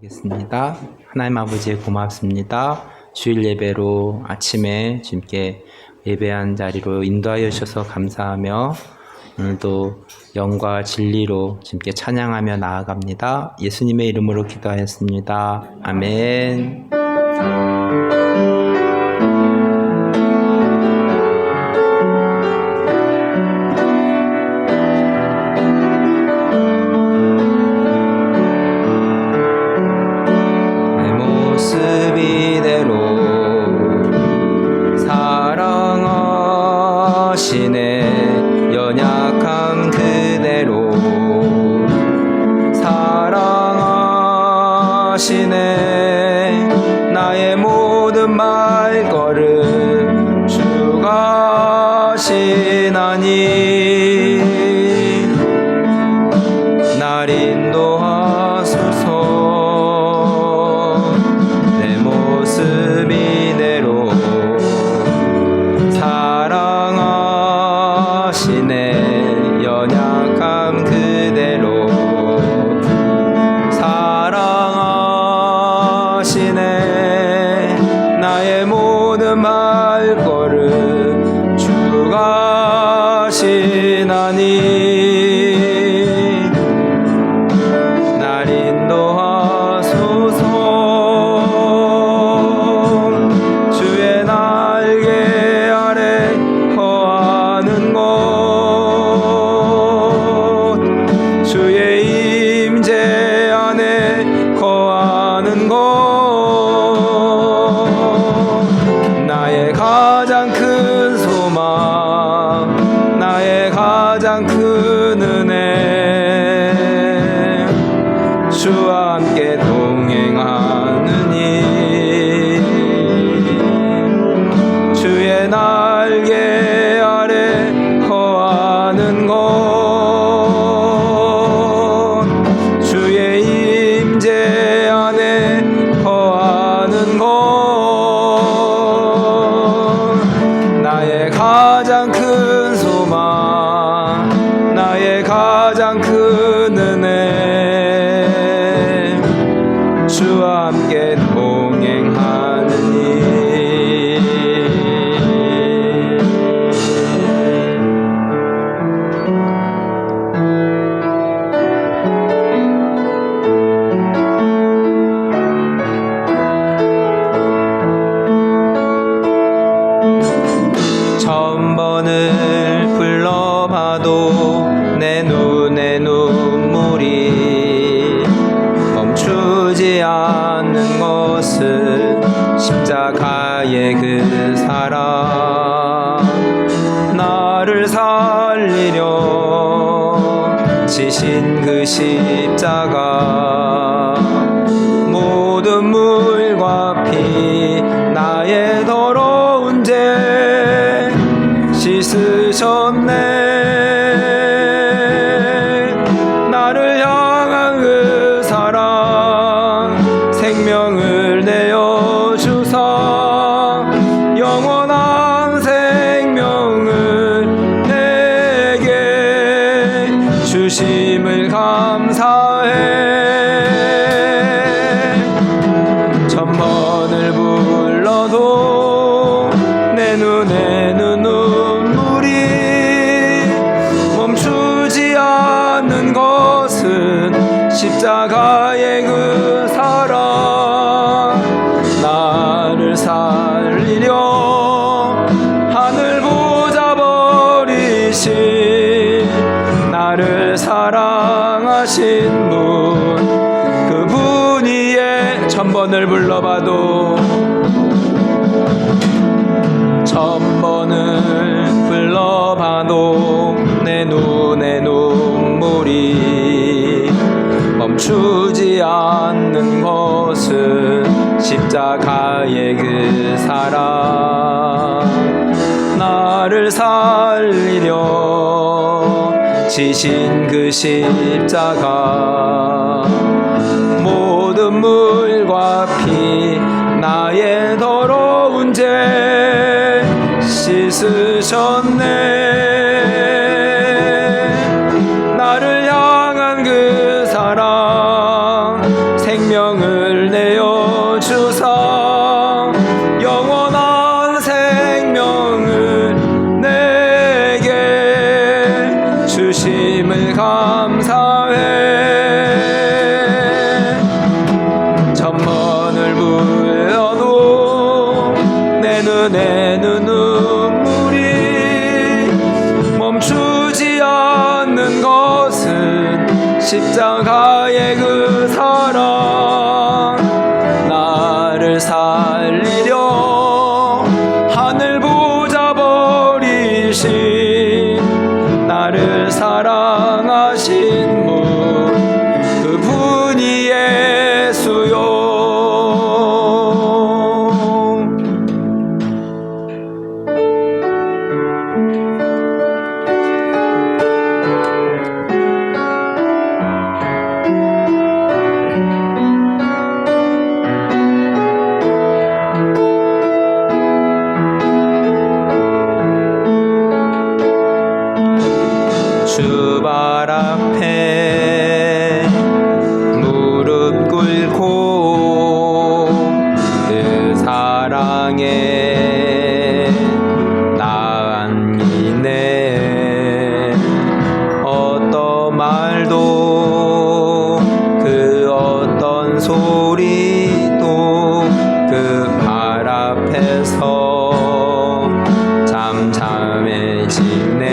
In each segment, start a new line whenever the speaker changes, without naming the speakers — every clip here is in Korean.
기도하겠습니다. 하나님 아버지 고맙습니다. 주일 예배로 아침에 주님께 예배한 자리로 인도하여 주셔서 감사하며 오늘도 영과 진리로 주님께 찬양하며 나아갑니다. 예수님의 이름으로 기도하였습니다. 아멘.
사랑하시네 연약함 그대로 사랑하시네 나의 모든 말걸음 주가 하시나니 날 인도하소서 내 모습 이대로 사랑하시네 연약함 그대로 사랑하시네 나의 모든 말걸음 주가 하시나니 날 인도하소서 주의 날개 아래 거하는 곳 주의 임재 안에 거하는 곳 나의 가장 큰 소망 나의 가장 큰 은혜 주와 함께 동행하느니 주의 날개 아래 거하는 곳 주의 임재 안에 거하는 곳 나의 가장 큰 소망 나의 가장 큰 은혜 주와 함께 동행하느니 천번을 불러봐도 내 눈에 눈물이 멈추지 않는 것은 십자가의 그 사랑 나를 살리려 지신 그 십자가 모든 물과 피 나의 더러운 죄 씻으셨네 나를 향한 그 사랑 생명을 내어주사 영원한 생명을 내게 주심을 감사해 천번을 불러도 내 눈에는 눈물이 멈추지 않는 것은 십자가의 그 사랑 나를 살리려 하늘 보좌 버리신 나를 사랑하신 분 그분이의 천번을 불러봐도 천번을 불러봐도 내 눈에 눈물이 멈추지 않는 것은 십자가의 그 사랑 나를 살리려 지신 그 십자가 모든 물과 피 나의 더러운 죄 씻으셨네 나를 향한 그 사랑 생명을 은혜를 내어 주사 영원한 생명을 내게 주심을 감사해. 천번을 불러도 내 눈에는 눈물이 멈추지 않는 것은 십자가의 그 사랑. 나를 살리려 하늘 보좌 버리신 나를 사랑하신 분, 그분이 예수요. 주발 앞에 무릎 꿇고 그 사랑에 나아니네. 어떤 말도 그 어떤 소리도 그 발 앞에서 잠잠해지네.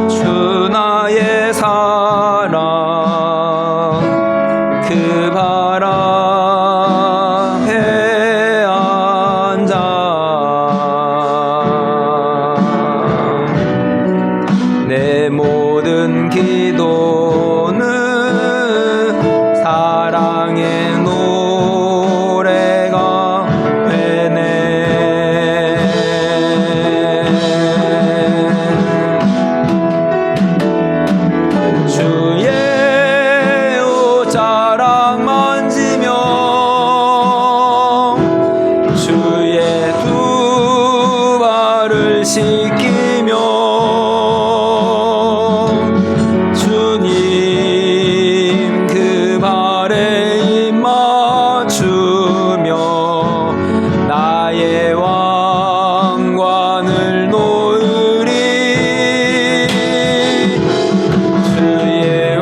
주 나의 사랑 그 발 앞에 앉아 내 모든 기도는 사랑의 노래가 되네. 주의 옷자락 만지며 주의 두 발을 씻기며 주님 그 발에 입 맞추며 나의 왕관을 놓으리. 주의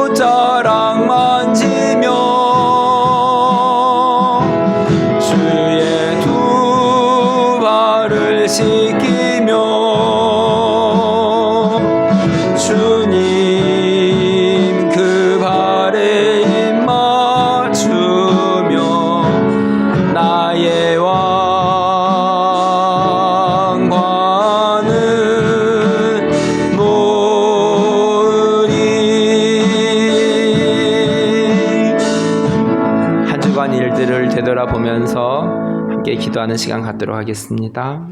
옷자락 만지며 주의 두 발을 씻기며 주님 그 발에 입 맞추며 나의 왕관을 놓으리. 한 주간 일들을 되돌아보면서 함께 기도하는 시간 갖도록 하겠습니다.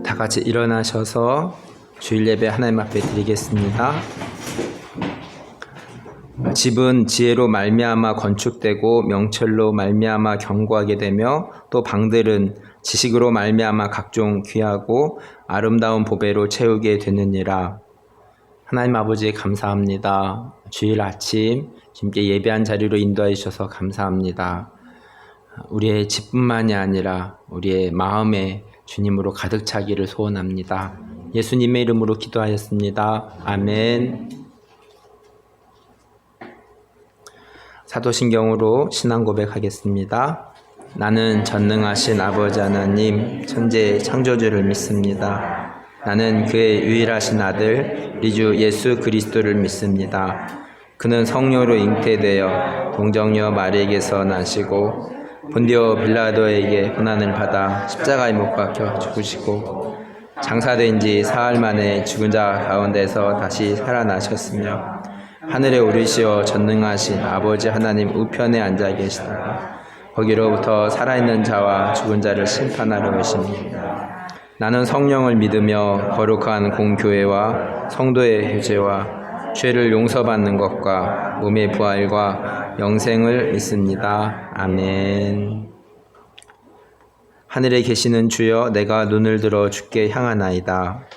다 같이 일어나셔서 주일 예배 하나님 앞에 드리겠습니다. 집은 지혜로 말미암아 건축되고 명철로 말미암아 견고하게 되며 또 방들은 지식으로 말미암아 각종 귀하고 아름다운 보배로 채우게 되느니라.
하나님 아버지 감사합니다. 주일 아침 주님께 예배한 자리로 인도해 주셔서 감사합니다. 우리의 집뿐만이 아니라 우리의 마음에 주님으로 가득 차기를 소원합니다. 예수님의 이름으로 기도하였습니다. 아멘. 사도신경으로 신앙 고백하겠습니다. 나는 전능하신 아버지 하나님 천재 창조주를 믿습니다. 나는 그의 유일하신 아들 우리 주 예수 그리스도를 믿습니다. 그는 성령으로 잉태되어 동정녀 마리에게서 나시고 본디오 빌라도에게 고난을 받아 십자가에 못 박혀 죽으시고 장사된 지 사흘 만에 죽은 자 가운데서 다시 살아나셨으며 하늘에 오르시어 전능하신 아버지 하나님 우편에 앉아 계시다가 거기로부터 살아있는 자와 죽은 자를 심판하러 오십니다. 나는 성령을 믿으며 거룩한 공교회와 성도의 교제와 죄를 용서받는 것과 몸의 부활과 영생을 믿습니다. 아멘. 하늘에 계시는 주여, 내가 눈을 들어 주께 향하나이다.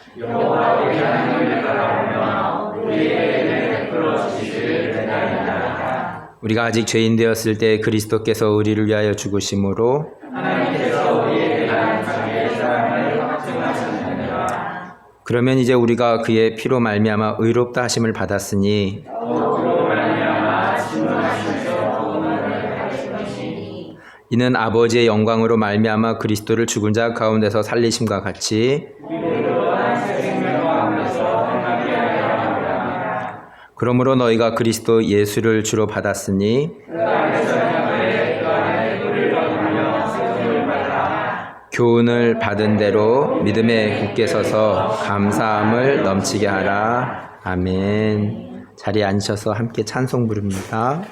우리가 아직 죄인 되었을 때 그리스도께서 우리를 위하여 죽으심으로 그러면 이제 우리가 그의 피로 말미암아 의롭다 하심을 받았으니 이는 아버지의 영광으로 말미암아 그리스도를 죽은 자 가운데서 살리심과 같이 그러므로 너희가 그리스도 예수를 주로 받았으니 교훈을 받은 대로 믿음에 굳게 서서 감사함을 넘치게 하라. 아멘. 자리에 앉으셔서 함께 찬송 부릅니다.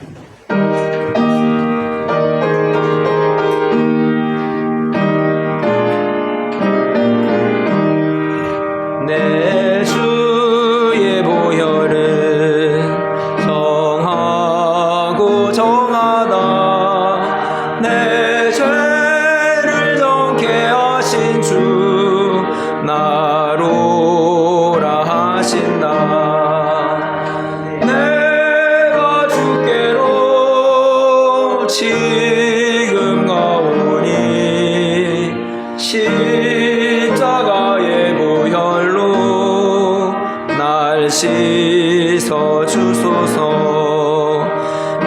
내 주의 보혈은 성하고 정하다. 내 죄를 정케 하신 주 나로라 하신다. 내가 주께로 지금 가오니 십자가의 보혈로 날 씻어 주소서.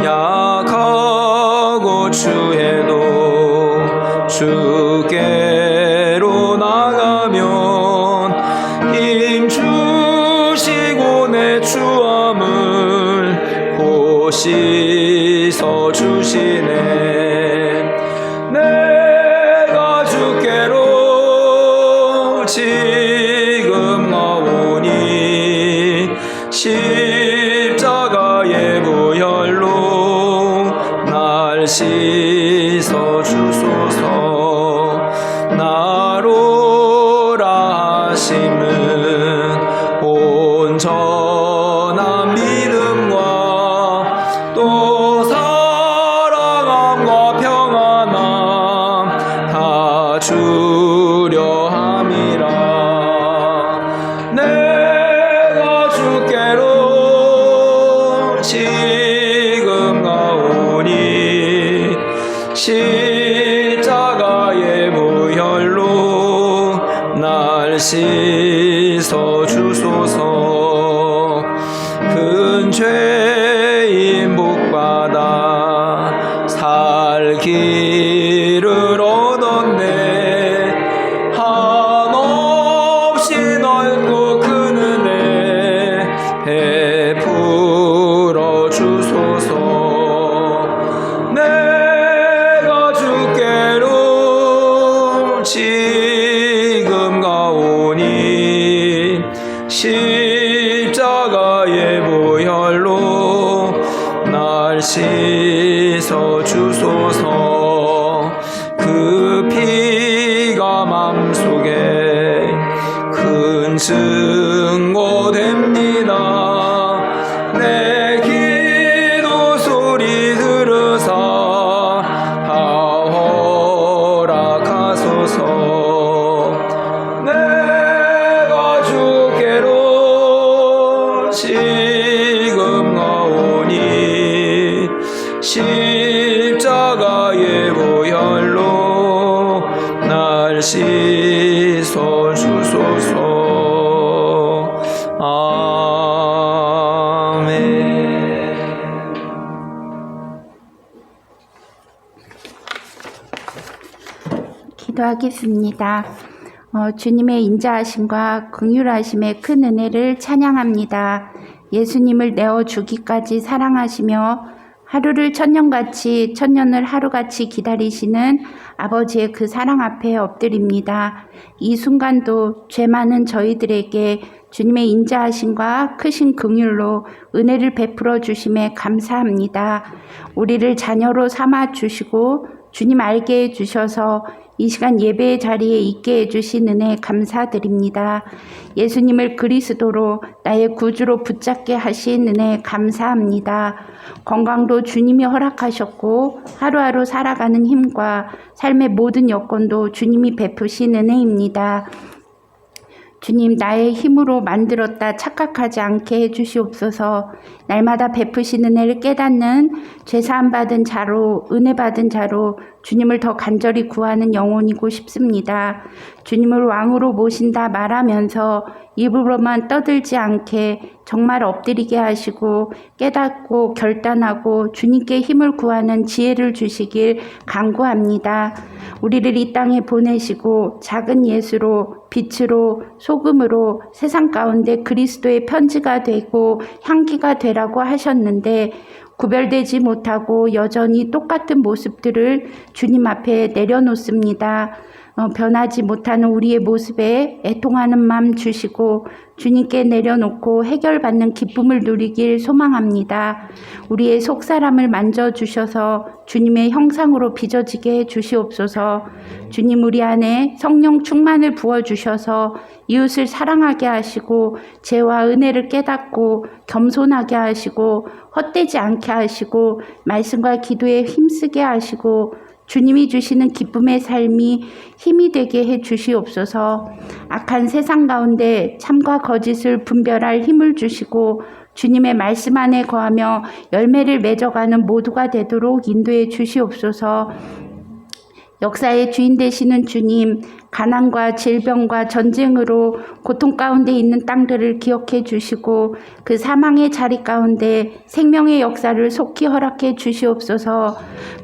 약하고 추해도 주께로 나가면 힘 주시고 내 추함을 곧 씻어 주시네. 내가 주께로 지금 나오니 십자가의 보혈로 날 씻어 주소서. 나로라 하심은 온전한 믿음과 또 사랑함과 평안함 다 주려 함이라. 내가 주께로 지금 가오니 십자가의 보혈로 날 씻어 주소서. 큰 죄인 복받아 살기를 얻었네. 한없이 넓고 큰 은혜 베풀어 주소서. 내가 주께로 지금 가오니 십자가의 보혈로 날 씻어 주소서. 그 피가 맘속에 큰 증거 됩니다. 내 기도 소리 들으사 다 허락하소서. 내가 주께로
지금 나오니 십자가의 보혈로 날 씻어 주소서. 아멘.
기도하겠습니다. 주님의 인자하심과 긍휼하심의 큰 은혜를 찬양합니다. 예수님을 내어주기까지 사랑하시며 하루를 천년같이 천년을 하루같이 기다리시는 아버지의 그 사랑 앞에 엎드립니다. 이 순간도 죄 많은 저희들에게 주님의 인자하심과 크신 긍휼로 은혜를 베풀어 주심에 감사합니다. 우리를 자녀로 삼아 주시고 주님 알게 해주셔서 이 시간 예배의 자리에 있게 해주신 은혜 감사드립니다. 예수님을 그리스도로 나의 구주로 붙잡게 하신 은혜 감사합니다. 건강도 주님이 허락하셨고 하루하루 살아가는 힘과 삶의 모든 여건도 주님이 베푸신 은혜입니다. 주님, 나의 힘으로 만들었다 착각하지 않게 해주시옵소서. 날마다 베푸신 은혜를 깨닫는 죄사함 받은 자로, 은혜 받은 자로 주님을 더 간절히 구하는 영혼이고 싶습니다. 주님을 왕으로 모신다 말하면서 입으로만 떠들지 않게 정말 엎드리게 하시고 깨닫고 결단하고 주님께 힘을 구하는 지혜를 주시길 간구합니다. 우리를 이 땅에 보내시고 작은 예수로, 빛으로, 소금으로 세상 가운데 그리스도의 편지가 되고 향기가 되라고 하셨는데 구별되지 못하고 여전히 똑같은 모습들을 주님 앞에 내려놓습니다. 변하지 못하는 우리의 모습에 애통하는 마음 주시고 주님께 내려놓고 해결받는 기쁨을 누리길 소망합니다. 우리의 속사람을 만져주셔서 주님의 형상으로 빚어지게 해주시옵소서. 주님, 우리 안에 성령 충만을 부어주셔서 이웃을 사랑하게 하시고 죄와 은혜를 깨닫고 겸손하게 하시고 헛되지 않게 하시고 말씀과 기도에 힘쓰게 하시고 주님이 주시는 기쁨의 삶이 힘이 되게 해 주시옵소서. 악한 세상 가운데 참과 거짓을 분별할 힘을 주시고 주님의 말씀 안에 거하며 열매를 맺어가는 모두가 되도록 인도해 주시옵소서. 역사의 주인 되시는 주님, 가난과 질병과 전쟁으로 고통 가운데 있는 땅들을 기억해 주시고 그 사망의 자리 가운데 생명의 역사를 속히 허락해 주시옵소서.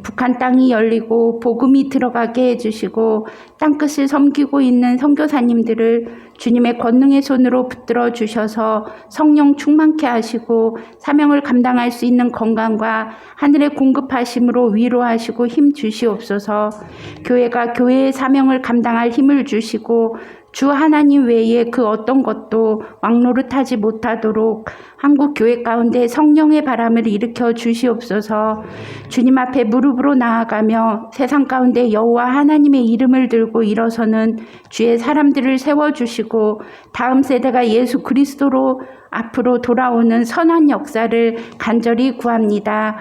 북한 땅이 열리고 복음이 들어가게 해주시고 땅끝을 섬기고 있는 선교사님들을 주님의 권능의 손으로 붙들어 주셔서 성령 충만케 하시고 사명을 감당할 수 있는 건강과 하늘의 공급하심으로 위로하시고 힘 주시옵소서. 교회가 교회의 사명을 감당할 힘을 주시고 주 하나님 외에 그 어떤 것도 왕노릇하지 못하도록 한국 교회 가운데 성령의 바람을 일으켜 주시옵소서. 주님 앞에 무릎으로 나아가며 세상 가운데 여호와 하나님의 이름을 들고 일어서는 주의 사람들을 세워주시고 다음 세대가 예수 그리스도로 앞으로 돌아오는 선한 역사를 간절히 구합니다.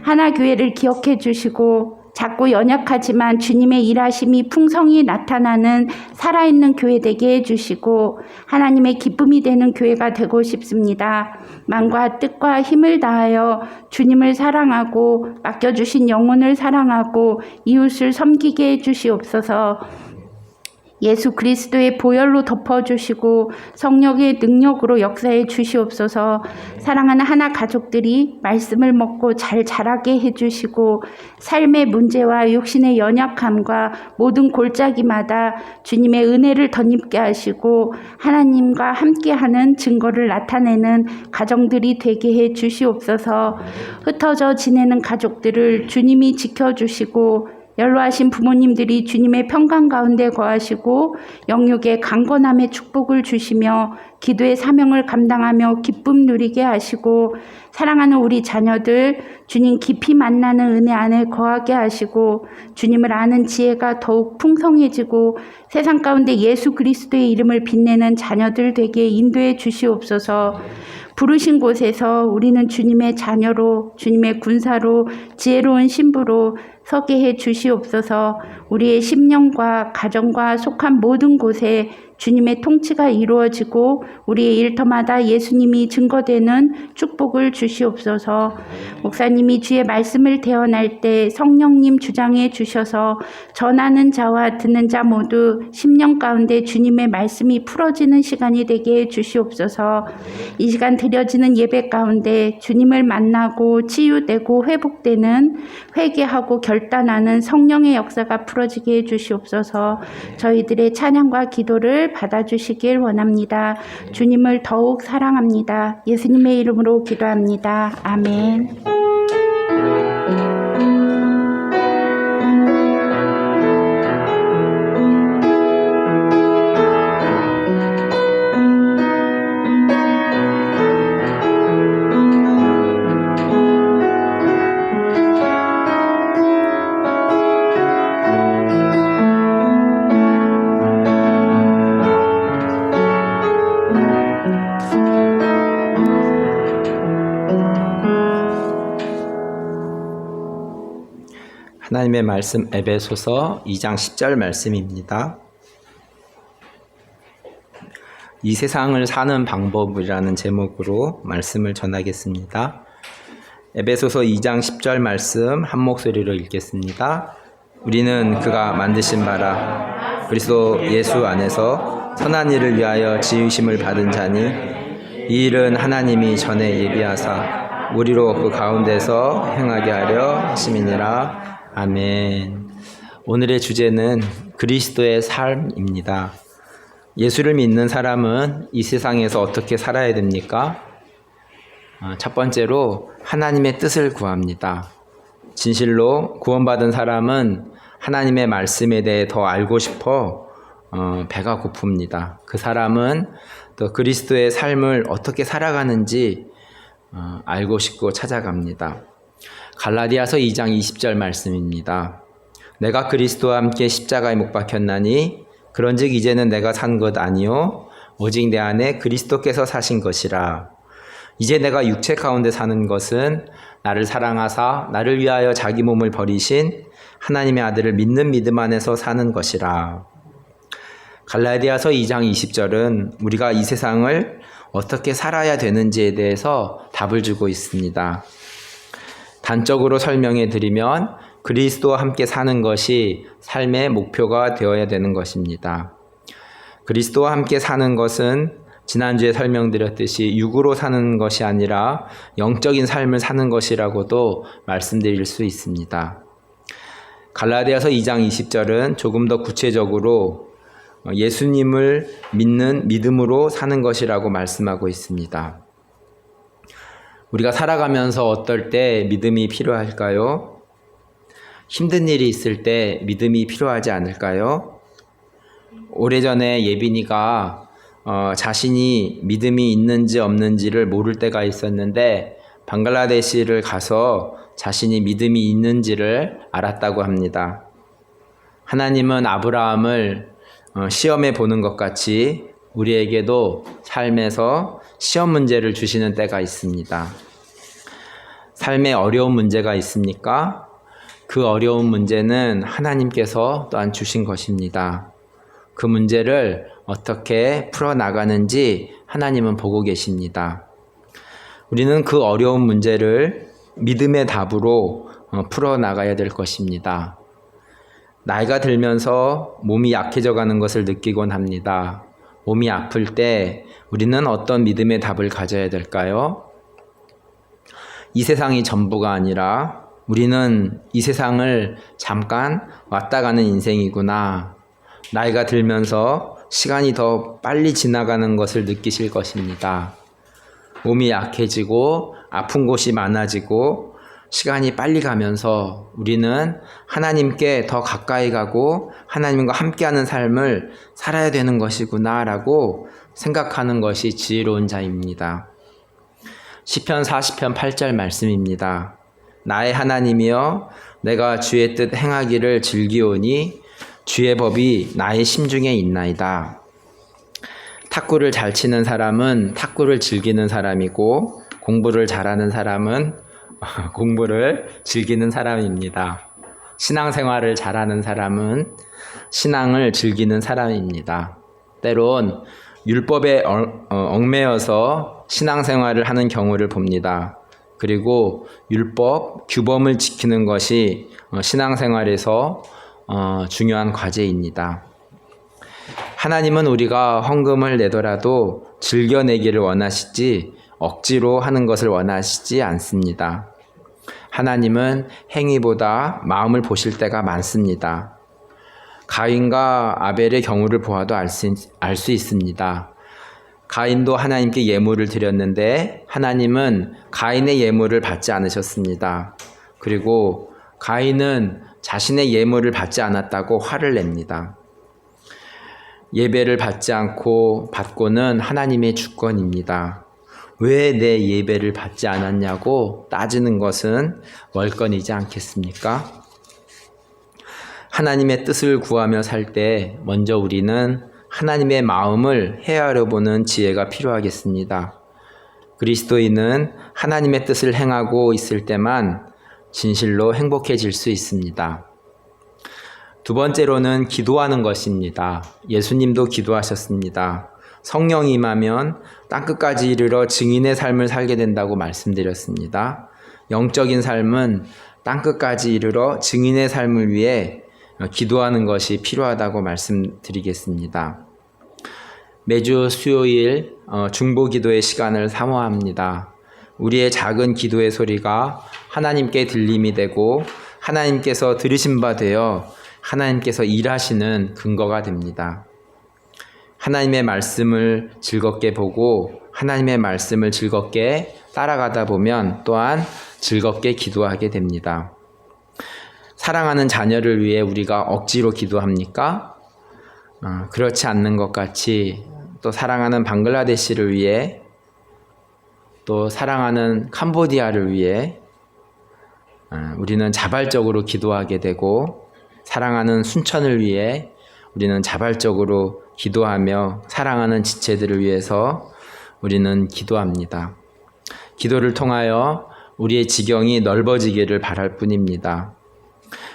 하나교회를 기억해 주시고 작고 연약하지만 주님의 일하심이 풍성히 나타나는 살아있는 교회 되게 해주시고 하나님의 기쁨이 되는 교회가 되고 싶습니다. 마음과 뜻과 힘을 다하여 주님을 사랑하고 맡겨주신 영혼을 사랑하고 이웃을 섬기게 해주시옵소서. 예수 그리스도의 보혈로 덮어주시고 성령의 능력으로 역사해 주시옵소서. 사랑하는 하나 가족들이 말씀을 먹고 잘 자라게 해주시고 삶의 문제와 육신의 연약함과 모든 골짜기마다 주님의 은혜를 덧입게 하시고 하나님과 함께하는 증거를 나타내는 가정들이 되게 해 주시옵소서. 흩어져 지내는 가족들을 주님이 지켜주시고 연로하신 부모님들이 주님의 평강 가운데 거하시고 영육의 강건함의 축복을 주시며 기도의 사명을 감당하며 기쁨 누리게 하시고 사랑하는 우리 자녀들 주님 깊이 만나는 은혜 안에 거하게 하시고 주님을 아는 지혜가 더욱 풍성해지고 세상 가운데 예수 그리스도의 이름을 빛내는 자녀들 되게 인도해 주시옵소서. 부르신 곳에서 우리는 주님의 자녀로 주님의 군사로 지혜로운 신부로 서게 해 주시옵소서. 우리의 심령과 가정과 속한 모든 곳에 주님의 통치가 이루어지고 우리의 일터마다 예수님이 증거되는 축복을 주시옵소서. 목사님이 주의 말씀을 대언할 때 성령님 주장해 주셔서 전하는 자와 듣는 자 모두 심령 가운데 주님의 말씀이 풀어지는 시간이 되게 해 주시옵소서. 이 시간 드려지는 예배 가운데 주님을 만나고 치유되고 회복되는 회개하고 결단하는 성령의 역사가 풀어지게 해 주시옵소서. 저희들의 찬양과 기도를 받아주시길 원합니다. 주님을 더욱 사랑합니다. 예수님의 이름으로 기도합니다. 아멘.
하나님의 말씀 에베소서 2장 10절 말씀입니다. 이 세상을 사는 방법이라는 제목으로 말씀을 전하겠습니다. 에베소서 2장 10절 말씀 한 목소리로 읽겠습니다. 우리는 그가 만드신 바라 그리스도 예수 안에서 선한 일을 위하여 지으심을 받은 자니 이 일은 하나님이 전에 예비하사 우리로 그 가운데서 행하게 하려 하심이니라. 아멘. 오늘의 주제는 그리스도의 삶입니다. 예수를 믿는 사람은 이 세상에서 어떻게 살아야 됩니까? 첫 번째로 하나님의 뜻을 구합니다. 진실로 구원받은 사람은 하나님의 말씀에 대해 더 알고 싶어 배가 고픕니다. 그 사람은 또 그리스도의 삶을 어떻게 살아가는지 알고 싶고 찾아갑니다. 갈라디아서 2장 20절 말씀입니다. 내가 그리스도와 함께 십자가에 못 박혔나니 그런즉 이제는 내가 산 것 아니요 오직 내 안에 그리스도께서 사신 것이라. 이제 내가 육체 가운데 사는 것은 나를 사랑하사 나를 위하여 자기 몸을 버리신 하나님의 아들을 믿는 믿음 안에서 사는 것이라. 갈라디아서 2장 20절은 우리가 이 세상을 어떻게 살아야 되는지에 대해서 답을 주고 있습니다. 단적으로 설명해 드리면 그리스도와 함께 사는 것이 삶의 목표가 되어야 되는 것입니다. 그리스도와 함께 사는 것은 지난주에 설명드렸듯이 육으로 사는 것이 아니라 영적인 삶을 사는 것이라고도 말씀드릴 수 있습니다. 갈라디아서 2장 20절은 조금 더 구체적으로 예수님을 믿는 믿음으로 사는 것이라고 말씀하고 있습니다. 우리가 살아가면서 어떨 때 믿음이 필요할까요? 힘든 일이 있을 때 믿음이 필요하지 않을까요? 오래전에 예빈이가 자신이 믿음이 있는지 없는지를 모를 때가 있었는데 방글라데시를 가서 자신이 믿음이 있는지를 알았다고 합니다. 하나님은 아브라함을 시험해 보는 것 같이 우리에게도 삶에서 시험 문제를 주시는 때가 있습니다. 삶에 어려운 문제가 있습니까? 그 어려운 문제는 하나님께서 또한 주신 것입니다. 그 문제를 어떻게 풀어나가는지 하나님은 보고 계십니다. 우리는 그 어려운 문제를 믿음의 답으로 풀어나가야 될 것입니다. 나이가 들면서 몸이 약해져 가는 것을 느끼곤 합니다. 몸이 아플 때 우리는 어떤 믿음의 답을 가져야 될까요? 이 세상이 전부가 아니라 우리는 이 세상을 잠깐 왔다 가는 인생이구나. 나이가 들면서 시간이 더 빨리 지나가는 것을 느끼실 것입니다. 몸이 약해지고 아픈 곳이 많아지고 시간이 빨리 가면서 우리는 하나님께 더 가까이 가고 하나님과 함께하는 삶을 살아야 되는 것이구나 라고 생각하는 것이 지혜로운 자입니다. 시편 40편 8절 말씀입니다. 나의 하나님이여 내가 주의 뜻 행하기를 즐기오니 주의 법이 나의 심중에 있나이다. 탁구를 잘 치는 사람은 탁구를 즐기는 사람이고 공부를 잘하는 사람은 공부를 즐기는 사람입니다. 신앙생활을 잘하는 사람은 신앙을 즐기는 사람입니다.
때론 율법에 얽매여서 신앙생활을 하는 경우를 봅니다. 그리고 율법, 규범을 지키는 것이 신앙생활에서 중요한 과제입니다. 하나님은 우리가 헌금을 내더라도 즐겨내기를 원하시지 억지로 하는 것을 원하시지 않습니다. 하나님은 행위보다 마음을 보실 때가 많습니다. 가인과 아벨의 경우를 보아도 알 수 있습니다. 가인도 하나님께 예물을 드렸는데 하나님은 가인의 예물을 받지 않으셨습니다. 그리고 가인은 자신의 예물을 받지 않았다고 화를 냅니다. 예배를 받지 않고 받고는 하나님의 주권입니다. 왜 내 예배를 받지 않았냐고 따지는 것은 월권이지 않겠습니까? 하나님의 뜻을 구하며 살 때 먼저 우리는 하나님의 마음을 헤아려 보는 지혜가 필요하겠습니다. 그리스도인은 하나님의 뜻을 행하고 있을 때만 진실로 행복해질 수 있습니다. 두 번째로는 기도하는 것입니다. 예수님도 기도하셨습니다. 성령이 임하면 땅끝까지 이르러 증인의 삶을 살게 된다고 말씀드렸습니다. 영적인 삶은 땅끝까지 이르러 증인의 삶을 위해 기도하는 것이 필요하다고 말씀드리겠습니다. 매주 수요일 중보기도의 시간을 사모합니다. 우리의 작은 기도의 소리가 하나님께 들림이 되고 하나님께서 들으신 바 되어 하나님께서 일하시는 근거가 됩니다. 하나님의 말씀을 즐겁게 보고 하나님의 말씀을 즐겁게 따라가다 보면 또한 즐겁게 기도하게 됩니다. 사랑하는 자녀를 위해 우리가 억지로 기도합니까? 그렇지 않는 것 같이 또 사랑하는 방글라데시를 위해 또 사랑하는 캄보디아를 위해 우리는 자발적으로 기도하게 되고 사랑하는 순천을 위해 우리는 자발적으로 기도하며 사랑하는 지체들을 위해서 우리는 기도합니다. 기도를 통하여 우리의 지경이 넓어지기를 바랄 뿐입니다.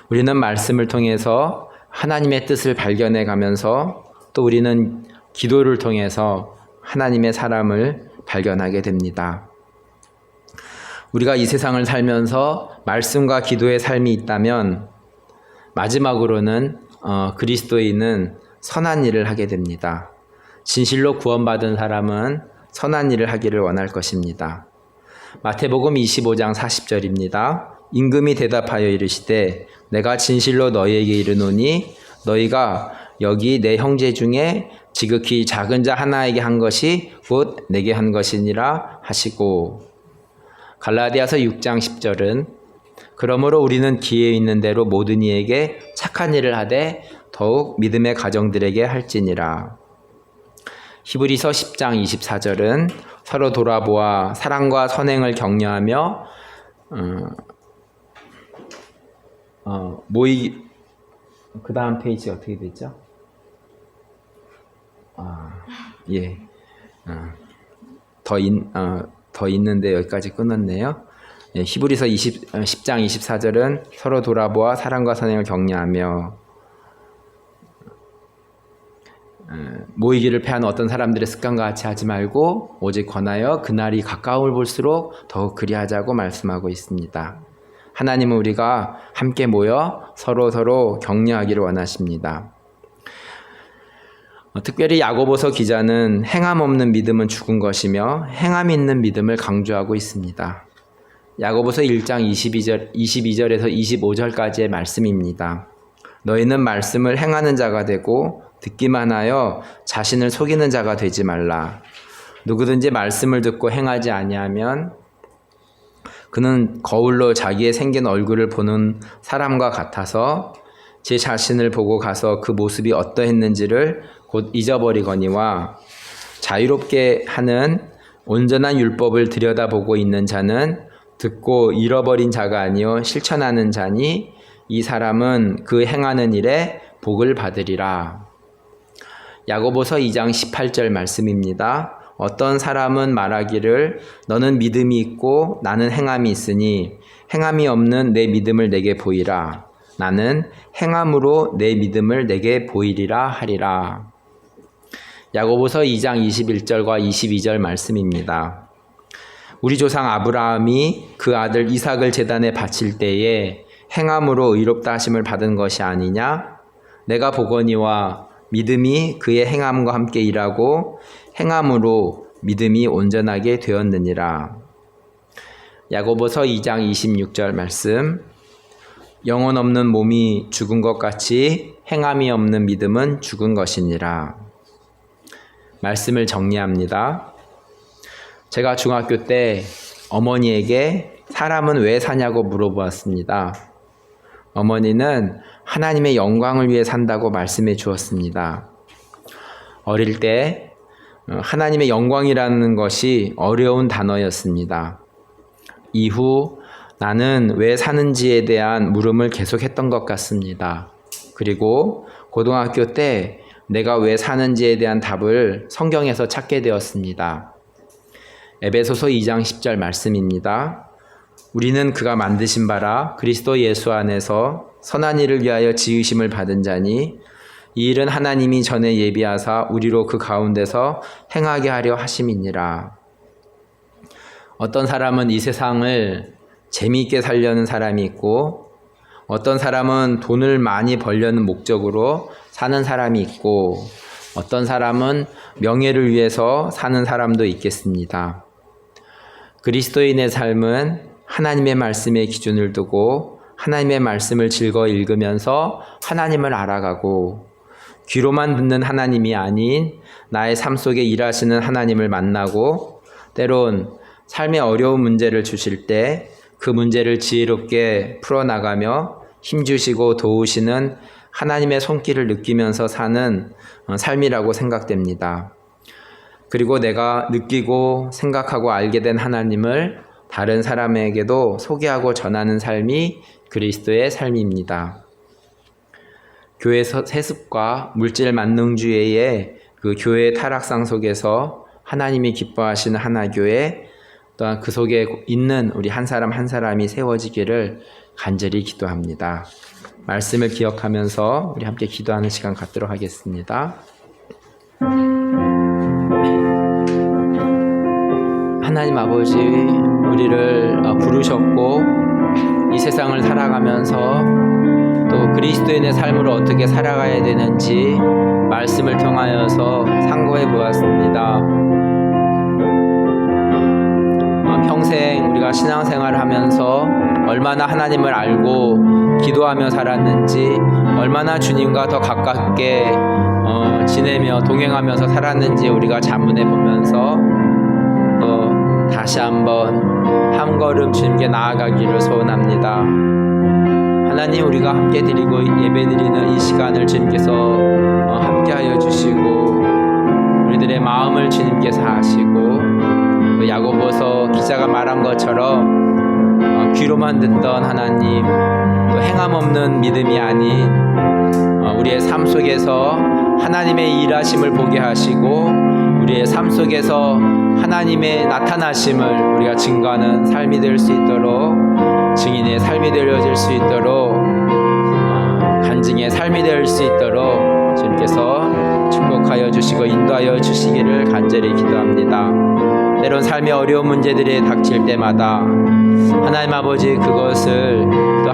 우리는 말씀을 통해서 하나님의 뜻을 발견해 가면서 또 우리는 기도를 통해서 하나님의 사람을 발견하게 됩니다. 우리가 이 세상을 살면서 말씀과 기도의 삶이 있다면 마지막으로는 그리스도인은 선한 일을 하게 됩니다. 진실로 구원받은 사람은 선한 일을 하기를 원할 것입니다. 마태복음 25장 40절입니다. 임금이 대답하여 이르시되 내가 진실로 너희에게 이르노니 너희가 여기 내 형제 중에 지극히 작은 자 하나에게 한 것이 곧 내게 한 것이니라 하시고, 갈라디아서 6장 10절은 그러므로 우리는 기회 있는 대로 모든 이에게 착한 일을 하되 더욱 믿음의 가정들에게 할지니라. 히브리서 10장 24절은 서로 돌아보아 사랑과 선행을 격려하며 그 다음 페이지 어떻게 되죠? 더 있는데 여기까지 끊었네요. 히브리서 10장 24절은 서로 돌아보아 사랑과 선행을 격려하며 모이기를 패하는 어떤 사람들의 습관과 같이 하지 말고 오직 권하여 그날이 가까움을 볼수록 더욱 그리하자고 말씀하고 있습니다. 하나님은 우리가 함께 모여 서로 격려하기를 원하십니다. 특별히 야고보서 기자는 행함 없는 믿음은 죽은 것이며 행함이 있는 믿음을 강조하고 있습니다. 야고보서 1장 22절에서 25절까지의 말씀입니다. 너희는 말씀을 행하는 자가 되고 듣기만 하여 자신을 속이는 자가 되지 말라. 누구든지 말씀을 듣고 행하지 아니하면 그는 거울로 자기의 생긴 얼굴을 보는 사람과 같아서 제 자신을 보고 가서 그 모습이 어떠했는지를 곧 잊어버리거니와 자유롭게 하는 온전한 율법을 들여다보고 있는 자는 듣고 잃어버린 자가 아니요 실천하는 자니 이 사람은 그 행하는 일에 복을 받으리라. 야고보서 2장 18절 말씀입니다. 어떤 사람은 말하기를 너는 믿음이 있고 나는 행함이 있으니 행함이 없는 내 믿음을 내게 보이라. 나는 행함으로 내 믿음을 내게 보이리라 하리라. 야고보서 2장 21절과 22절 말씀입니다. 우리 조상 아브라함이 그 아들 이삭을 제단에 바칠 때에 행함으로 의롭다 하심을 받은 것이 아니냐? 내가 보거니와 믿음이 그의 행함과 함께 일하고 행함으로 믿음이 온전하게 되었느니라. 야고보서 2장 26절 말씀. 영혼 없는 몸이 죽은 것 같이 행함이 없는 믿음은 죽은 것이니라. 말씀을 정리합니다. 제가 중학교 때 어머니에게 사람은 왜 사냐고 물어보았습니다. 어머니는 하나님의 영광을 위해 산다고 말씀해 주었습니다. 어릴 때 하나님의 영광이라는 것이 어려운 단어였습니다. 이후 나는 왜 사는지에 대한 물음을 계속했던 것 같습니다. 그리고 고등학교 때 내가 왜 사는지에 대한 답을 성경에서 찾게 되었습니다. 에베소서 2장 10절 말씀입니다. 우리는 그가 만드신 바라 그리스도 예수 안에서 선한 일을 위하여 지으심을 받은 자니 이 일은 하나님이 전에 예비하사 우리로 그 가운데서 행하게 하려 하심이니라. 어떤 사람은 이 세상을 재미있게 살려는 사람이 있고 어떤 사람은 돈을 많이 벌려는 목적으로 사는 사람이 있고 어떤 사람은 명예를 위해서 사는 사람도 있겠습니다. 그리스도인의 삶은 하나님의 말씀에 기준을 두고 하나님의 말씀을 즐거이 읽으면서 하나님을 알아가고 귀로만 듣는 하나님이 아닌 나의 삶 속에 일하시는 하나님을 만나고 때론 삶의 어려운 문제를 주실 때 그 문제를 지혜롭게 풀어나가며 힘주시고 도우시는 하나님의 손길을 느끼면서 사는 삶이라고 생각됩니다. 그리고 내가 느끼고 생각하고 알게 된 하나님을 다른 사람에게도 소개하고 전하는 삶이 그리스도의 삶입니다. 교회 세습과 물질 만능주의의 그 교회의 타락상 속에서 하나님이 기뻐하시는 하나교회 또한 그 속에 있는 우리 한 사람 한 사람이 세워지기를 간절히 기도합니다. 말씀을 기억하면서 우리 함께 기도하는 시간 갖도록 하겠습니다. 하나님 아버지, 우리를 부르셨고 이 세상을 살아가면서 또 그리스도인의 삶으로 어떻게 살아가야 되는지 말씀을 통하여서 상고해 보았습니다. 평생 우리가 신앙생활을 하면서 얼마나 하나님을 알고 기도하며 살았는지, 얼마나 주님과 더 가깝게 지내며 동행하면서 살았는지 우리가 자문해 보면서 또 다시 한번 한 걸음 주님께 나아가기를 소원합니다. 하나님, 우리가 함께 드리고 예배드리는 이 시간을 주님께서 함께하여 주시고 우리들의 마음을 주님께서 하시고 야고보서 기자가 말한 것처럼 귀로만 듣던 하나님, 또 행함 없는 믿음이 아닌 우리의 삶 속에서 하나님의 일하심을 보게 하시고 우리의 삶 속에서 하나님의 나타나심을 우리가 증거하는 삶이 될 수 있도록, 증인의 삶이 되어질 수 있도록, 간증의 삶이 될 수 있도록 주님께서 축복하여 주시고 인도하여 주시기를 간절히 기도합니다. 때론 삶의 어려운 문제들이 닥칠 때마다 하나님 아버지, 그것을 또